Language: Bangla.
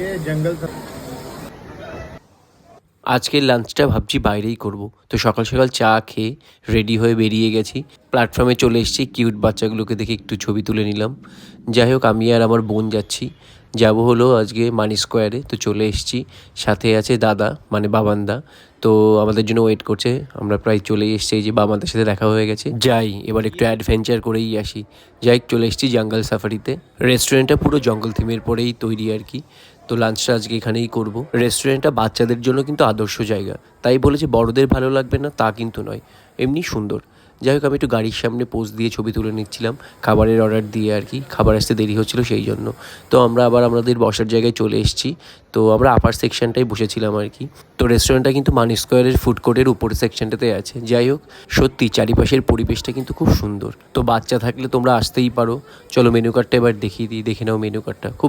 ये जंगल था। আজকের লাঞ্চটা ভাবছি বাইরেই করব। তো সকাল সকাল চা খেয়ে রেডি হয়ে বেরিয়ে গেছি। প্ল্যাটফর্মে চলে এসেছি, কিউট বাচ্চাগুলোকে দেখে একটু ছবি তুলে নিলাম। যাই হোক, আমি আর আমার বোন যাচ্ছি। যাব হলো আজকে মানি স্কোয়ারে। তো চলে এসেছি, সাথে আছে দাদা মানে বাবানদা। তো আমাদের জন্য ওয়েট করছে। আমরা প্রায় চলেই এসেছি, এই যে বাবানদার সাথে দেখা হয়ে গেছে। যাই এবার একটু অ্যাডভেঞ্চার করেই আসি। যাই চলে এসেছি জঙ্গল সাফারিতে। রেস্টুরেন্টটা পুরো জঙ্গল থিমের পরেই তৈরি আর কি। তো লাঞ্চটা আজকে এখানেই করব। রেস্টুরেন্টটা বাচ্চাদের জন্য কিন্তু আদর্শ জায়গা, তাই বলেছে বড়দের ভালো লাগবে না তা কিন্তু নয়, এমনি সুন্দর। যাই হোক, আমি একটু গাড়ির সামনে পোজ দিয়ে ছবি তুলে নিচ্ছিলাম, খাবারের অর্ডার দিয়ে আর কি। খাবার আসতে দেরি হচ্ছিলো সেই জন্য। তো আমরা আবার আমাদের বসার জায়গায় চলে এসেছি। তো আমরা আপার সেকশনটাই বসেছিলাম আর কি। তো রেস্টুরেন্টটা কিন্তু মানি স্কোয়ারের ফুড কোর্টের উপরের সেকশনটাতে আছে। যাই হোক, সত্যি চারিপাশের পরিবেশটা কিন্তু খুব সুন্দর। তো বাচ্চা থাকলে তোমরা আসতেই পারো। চলো মেনু কার্ডটা এবার দেখিয়ে দিই, দেখে নাও মেনু কার্ডটা। খুব